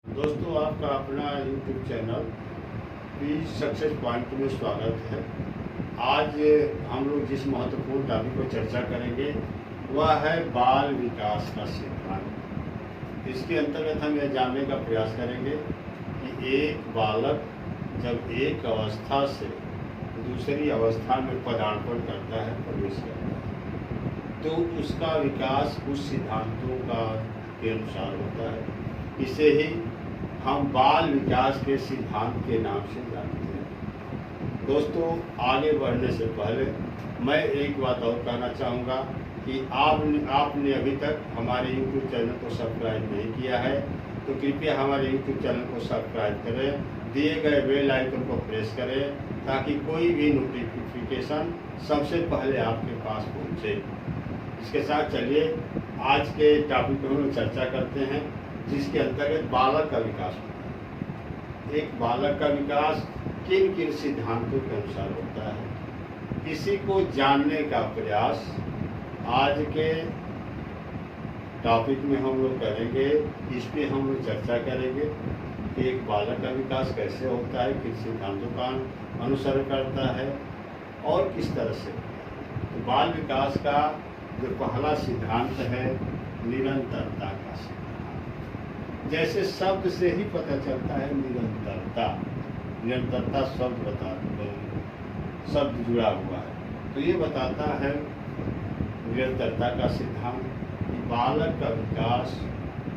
दोस्तों, आपका अपना YouTube चैनल भी सक्सेस पॉइंट में स्वागत है। आज हम लोग जिस महत्वपूर्ण टॉपिक पर चर्चा करेंगे वह है बाल विकास का सिद्धांत। इसके अंतर्गत हम यह जानने का प्रयास करेंगे कि एक बालक जब एक अवस्था से दूसरी अवस्था में पदार्पण करता है, प्रवेश करता है, तो उसका विकास कुछ सिद्धांतों के अनुसार होता है। इसे ही हम बाल विकास के सिद्धांत के नाम से जानते हैं। दोस्तों, आगे बढ़ने से पहले मैं एक बात और कहना चाहूँगा कि आपने अभी तक हमारे YouTube चैनल को सब्सक्राइब नहीं किया है तो कृपया हमारे YouTube चैनल को सब्सक्राइब करें, दिए गए बेल आइकन को प्रेस करें ताकि कोई भी नोटिफिकेशन सबसे पहले आपके पास पहुँचे। इसके साथ चलिए आज के टॉपिक पर हम चर्चा करते हैं, जिसके अंतर्गत बालक का विकास होता है। एक बालक का विकास किन किन सिद्धांतों के अनुसार होता है, इसी को जानने का प्रयास आज के टॉपिक में हम लोग करेंगे। इस पे हम लोग चर्चा करेंगे कि एक बालक का विकास कैसे होता है, किन सिद्धांतों का अनुसरण करता है और किस तरह से। तो बाल विकास का जो पहला सिद्धांत है निरंतरता का सिद्धांत। जैसे शब्द से ही पता चलता है निरंतरता, निरंतरता शब्द जुड़ा हुआ है, तो ये बताता है निरंतरता का सिद्धांत कि बालक का विकास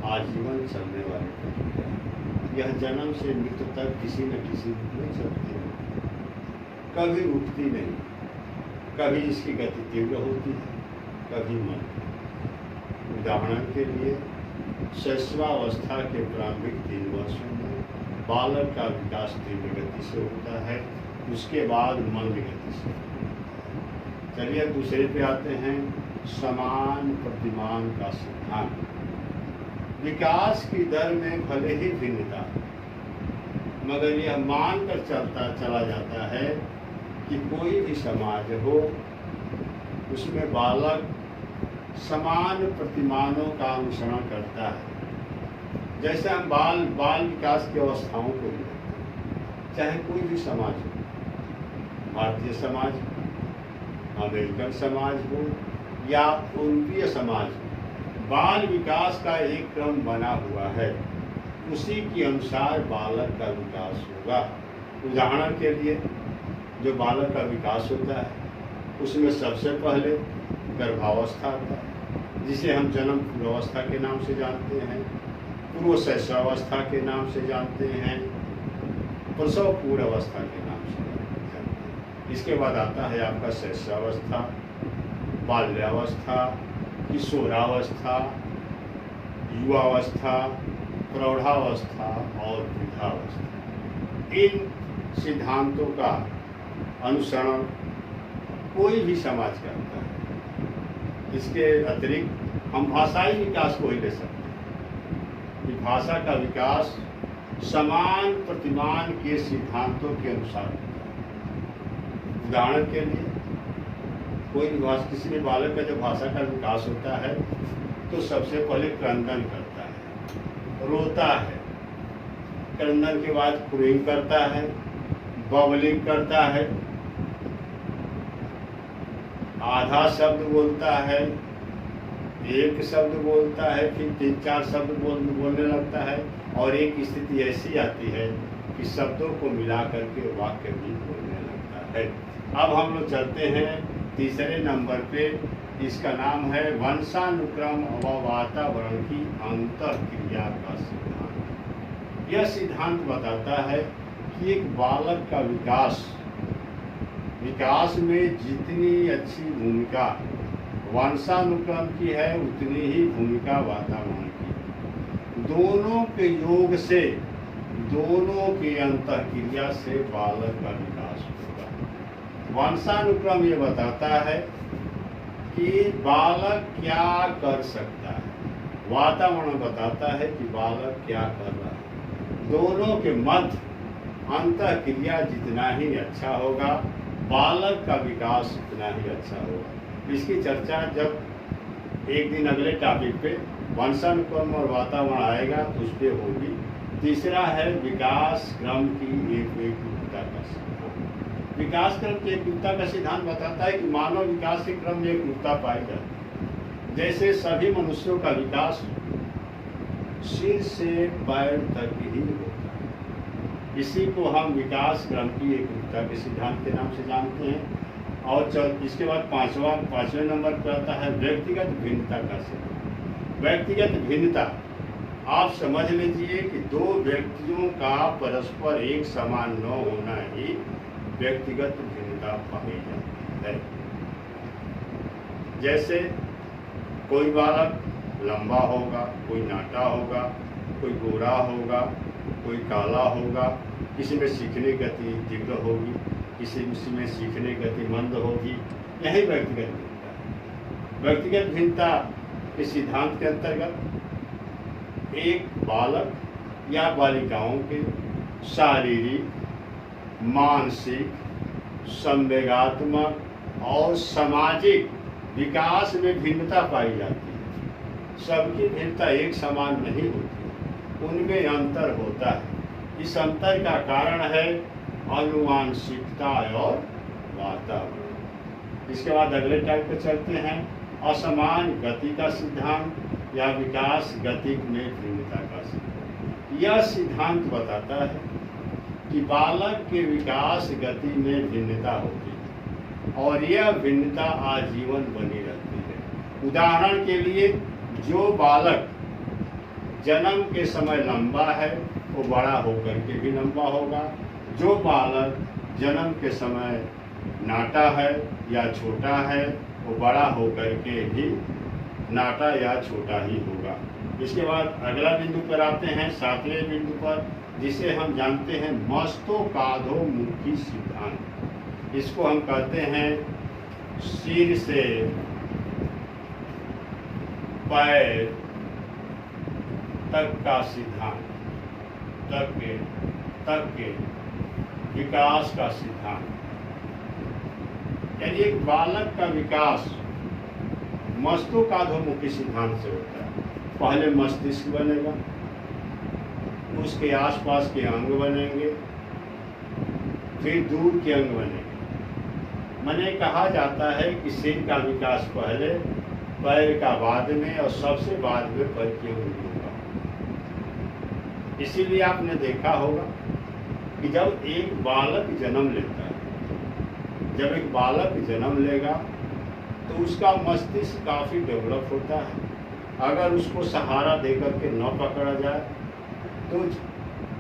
आजीवन चलने वाली प्रक्रिया है। यह जन्म से मृत्यु तक किसी न किसी रूप में चलती है, कभी रुकती नहीं। कभी इसकी गति तीव्र होती है, कभी मंद। उदाहरण के लिए शैशवावस्था के प्रारंभिक 3 वर्षों में बालक का विकास तीव्र गति से होता है, उसके बाद मंद गति से होता है। चलिए दूसरे पे आते हैं, समान प्रतिमान का सिद्धांत। विकास की दर में भले ही भिन्नता, मगर यह मानकर चला जाता है कि कोई भी समाज हो उसमें बालक समान प्रतिमानों का अनुसरण करता है। जैसे हम बाल विकास की अवस्थाओं को भी देखते हैं, चाहे कोई भी समाज हो, भारतीय समाज, अमेरिकन समाज हो या यूरोपीय समाज हो, बाल विकास का एक क्रम बना हुआ है, उसी के अनुसार बालक का विकास होगा। उदाहरण के लिए जो बालक का विकास होता है उसमें सबसे पहले गर्भावस्था आता है, जिसे हम जन्म पूर्वावस्था के नाम से जानते हैं, पूर्व शैशवावस्था के नाम से जानते हैं, प्रसव पूर्व अवस्था के नाम से जानते हैं। इसके बाद आता है आपका शैशवावस्था, बाल्यावस्था, किशोरावस्था, युवावस्था, प्रौढ़ावस्था और वृद्धावस्था। इन सिद्धांतों का अनुसरण कोई भी समाज करता है। इसके अतिरिक्त हम भाषाई विकास को ही ले सकते हैं कि भाषा का विकास समान प्रतिमान के सिद्धांतों के अनुसार होता है। उदाहरण के लिए कोई भी किसी भी बालक का जब भाषा का विकास होता है तो सबसे पहले क्रंदन करता है, रोता है, क्रंदन के बाद क्रूइंग करता है, बबलिंग करता है, आधा शब्द बोलता है, एक शब्द बोलता है, फिर 3-4 शब्द बोलने लगता है, और एक स्थिति ऐसी आती है कि शब्दों को मिला करके वाक्य भी बोलने लगता है। अब हम लोग चलते हैं तीसरे नंबर पे। इसका नाम है वंशानुक्रम व वातावरण की अंतःक्रिया का सिद्धांत। यह सिद्धांत बताता है कि एक बालक का विकास में जितनी अच्छी भूमिका वंशानुक्रम की है उतनी ही भूमिका वातावरण की। दोनों के योग से, दोनों की अंतःक्रिया से बालक का विकास होगा। वंशानुक्रम ये बताता है कि बालक क्या कर सकता है, वातावरण बताता है कि बालक क्या कर रहा है। दोनों के मध्य अंतःक्रिया जितना ही अच्छा होगा, बालक का विकास उतना ही अच्छा होगा। इसकी चर्चा जब एक दिन अगले टॉपिक पे वंशानुक्रम और वातावरण आएगा तो उस पर होगी। तीसरा है विकास क्रम की एकरूपता का सिद्धांत। विकास क्रम की एकरूपता का सिद्धांत बताता है कि मानव विकास के क्रम में एकरूपता पाई जाती है। जैसे सभी मनुष्यों का विकास सिर से पैर तक ही होता है, इसी को हम विकास क्रम की एकरूपता के सिद्धांत के नाम से जानते हैं। और इसके बाद पांचवें नंबर पर आता है व्यक्तिगत भिन्नता का सिद्धांत। व्यक्तिगत भिन्नता, आप समझ लीजिए कि दो व्यक्तियों का परस्पर एक समान न होना ही व्यक्तिगत भिन्नता पाई जाती है। जैसे कोई बालक लंबा होगा, कोई नाटा होगा, कोई गोरा होगा, कोई काला होगा, किसी में सीखने गति तीव्र होगी, किसी में सीखने गति मंद होगी। यही व्यक्तिगत भिन्नता है। व्यक्तिगत भिन्नता के सिद्धांत के अंतर्गत एक बालक या बालिकाओं के शारीरिक, मानसिक, संवेगात्मक और सामाजिक विकास में भिन्नता पाई जाती है। सबकी भिन्नता एक समान नहीं होती, उनमें अंतर होता है। इस अंतर का कारण है अनुवांशिकता और वातावरण। इसके बाद अगले टाइप पे चलते हैं असमान गति का सिद्धांत या विकास गति में भिन्नता का सिद्धांत। यह सिद्धांत बताता है कि बालक के विकास गति में भिन्नता होती है और यह भिन्नता आजीवन बनी रहती है। उदाहरण के लिए, जो बालक जन्म के समय लंबा है वो बड़ा होकर के भी लंबा होगा। जो बालक जन्म के समय नाटा है या छोटा है वो बड़ा होकर के भी नाटा या छोटा ही होगा। इसके बाद अगला बिंदु पर आते हैं, सातवें बिंदु पर, जिसे हम जानते हैं मस्तकाधोमुखी सिद्धांत। इसको हम कहते हैं सिर से पैर तक का सिद्धांत, तक के विकास का सिद्धांत। यानी एक बालक का विकास मस्तकाधोमुखी सिद्धांत से होता है। पहले मस्तिष्क बनेगा, उसके आसपास के अंग बनेंगे, फिर दूर के अंग बनेंगे। मैंने कहा जाता है कि सिर का विकास पहले, पैर का बाद में और सबसे बाद में पैर की उंगली होगा। इसीलिए आपने देखा होगा कि जब एक बालक जन्म लेता है, जब एक बालक जन्म लेगा तो उसका मस्तिष्क काफ़ी डेवलप होता है। अगर उसको सहारा देकर के न पकड़ा जाए तो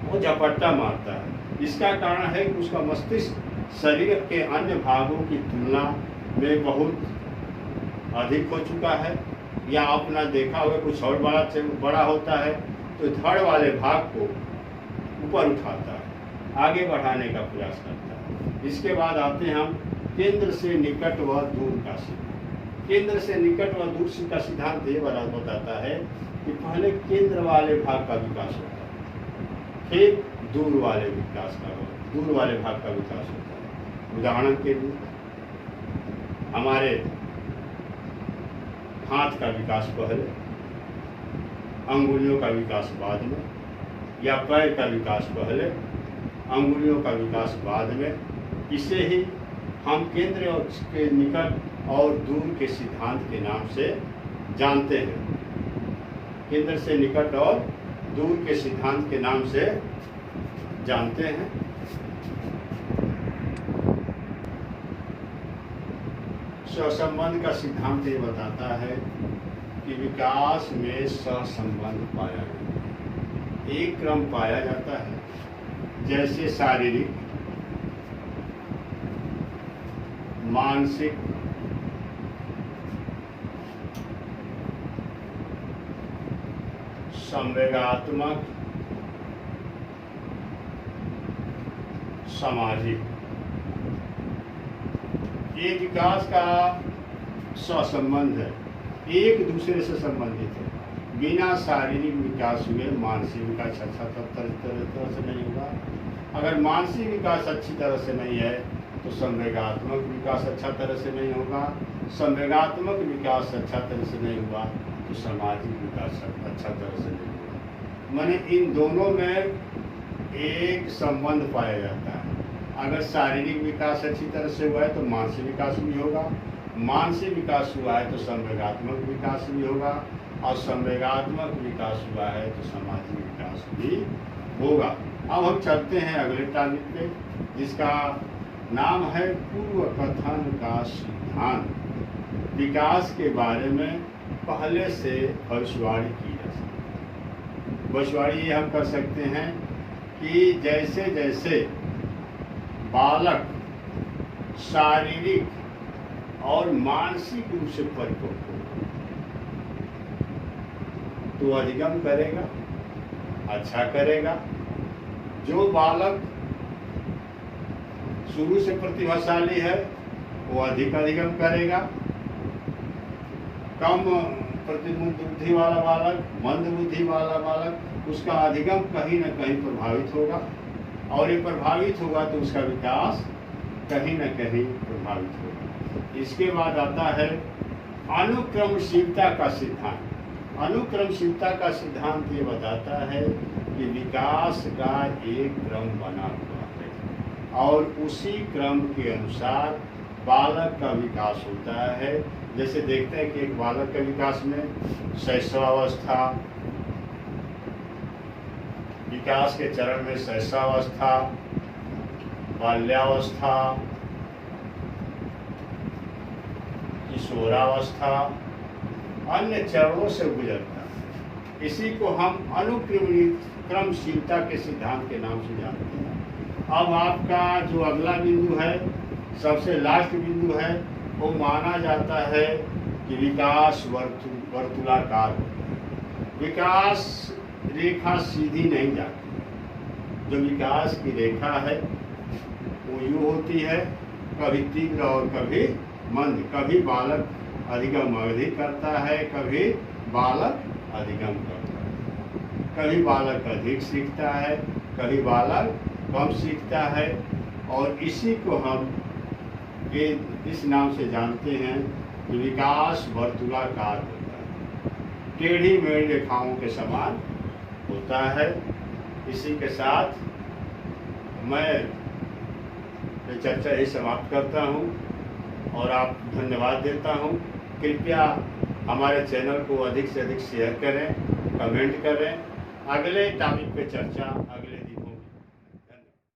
वो झपट्टा मारता है। इसका कारण है कि उसका मस्तिष्क शरीर के अन्य भागों की तुलना में बहुत अधिक हो चुका है। या आपने देखा होगा कुछ और बड़ा होता है तो धड़ वाले भाग को ऊपर उठाता है, आगे बढ़ाने का प्रयास करता है। इसके बाद आते हैं हम केंद्र से निकट व दूर का सिद्धांत। केंद्र से निकट व दूर का सिद्धांत ये बताता है कि पहले केंद्र वाले भाग का विकास होता है, फिर दूर वाले भाग का विकास होता है। उदाहरण के लिए हमारे हाथ का विकास पहले, अंगुलियों का विकास बाद में, या पैर का विकास पहले, अंगुलियों का विकास बाद में। इसे ही हम केंद्र के निकट और दूर के सिद्धांत के नाम से जानते हैं। केंद्र से निकट और दूर के सिद्धांत के नाम से जानते हैं। सहसंबंध का सिद्धांत ये बताता है कि विकास में सहसंबंध पाया जाता है, एक क्रम पाया जाता है। जैसे शारीरिक, मानसिक, संवेगात्मक, सामाजिक, ये विकास का सहसंबंध है, एक दूसरे से संबंधित है। बिना शारीरिक विकास हुए मानसिक विकास अच्छा तरह से नहीं होगा। अगर मानसिक विकास अच्छी तरह से नहीं है तो संवेगात्मक विकास अच्छा तरह से नहीं होगा। संवेगात्मक विकास अच्छा तरह से नहीं हुआ तो सामाजिक विकास अच्छा तरह से नहीं होगा। माने इन दोनों में एक संबंध पाया जाता है। अगर शारीरिक विकास अच्छी तरह से हुआ है तो मानसिक विकास भी होगा, मानसिक विकास हुआ है तो संवेगात्मक विकास भी होगा, और संवेगात्मक विकास हुआ है तो सामाजिक विकास भी होगा। अब हम चलते हैं अगले टॉपिक पे, जिसका नाम है पूर्व कथन का सिद्धांत। विकास के बारे में पहले से भविष्यवाणी की जा सकती है। भविष्यवाणी ये हम कर सकते हैं कि जैसे जैसे बालक शारीरिक और मानसिक रूप से परिपक्व हो तो अधिगम करेगा, अच्छा करेगा। जो बालक शुरू से प्रतिभाशाली है वो अधिक अधिगम करेगा। कम बुद्धि वाला बालक, मंद बुद्धि वाला बालक, उसका अधिगम कहीं न कहीं प्रभावित होगा, और ये प्रभावित होगा तो उसका विकास कहीं न कहीं प्रभावित होगा। इसके बाद आता है अनुक्रमशीलता का सिद्धांत। अनुक्रमशीलता का सिद्धांत ये बताता है कि विकास का एक क्रम बना हुआ है और उसी क्रम के अनुसार बालक का विकास होता है। जैसे देखते हैं कि एक बालक के विकास में शैशवावस्था, विकास के चरण में शैशवावस्था, बाल्यावस्था, किशोरावस्था, अन्य चरणों से गुजरता है। इसी को हम अनुक्रमशीलता के सिद्धांत के नाम से जानते हैं। अब आपका जो अगला बिंदु है, सबसे लास्ट बिंदु है, वो माना जाता है कि विकास वर्तुलाकार होता है। विकास रेखा सीधी नहीं जाती। जो विकास की रेखा है वो यूँ होती है, कभी तीव्र और कभी मंद। कभी बालक अधिगम अधिक करता है, कभी बालक अधिगम करता है। कभी बालक अधिक सीखता है, कभी बालक कम सीखता है। और इसी को हम इस नाम से जानते हैं कि विकास वर्तुलाकार होता है, टेढ़ी मेढ़ी रेखाओं के समान होता है। इसी के साथ मैं ये चर्चा ही समाप्त करता हूँ और आप धन्यवाद देता हूँ। कृपया हमारे चैनल को अधिक से अधिक शेयर करें, कमेंट करें। अगले टॉपिक पे चर्चा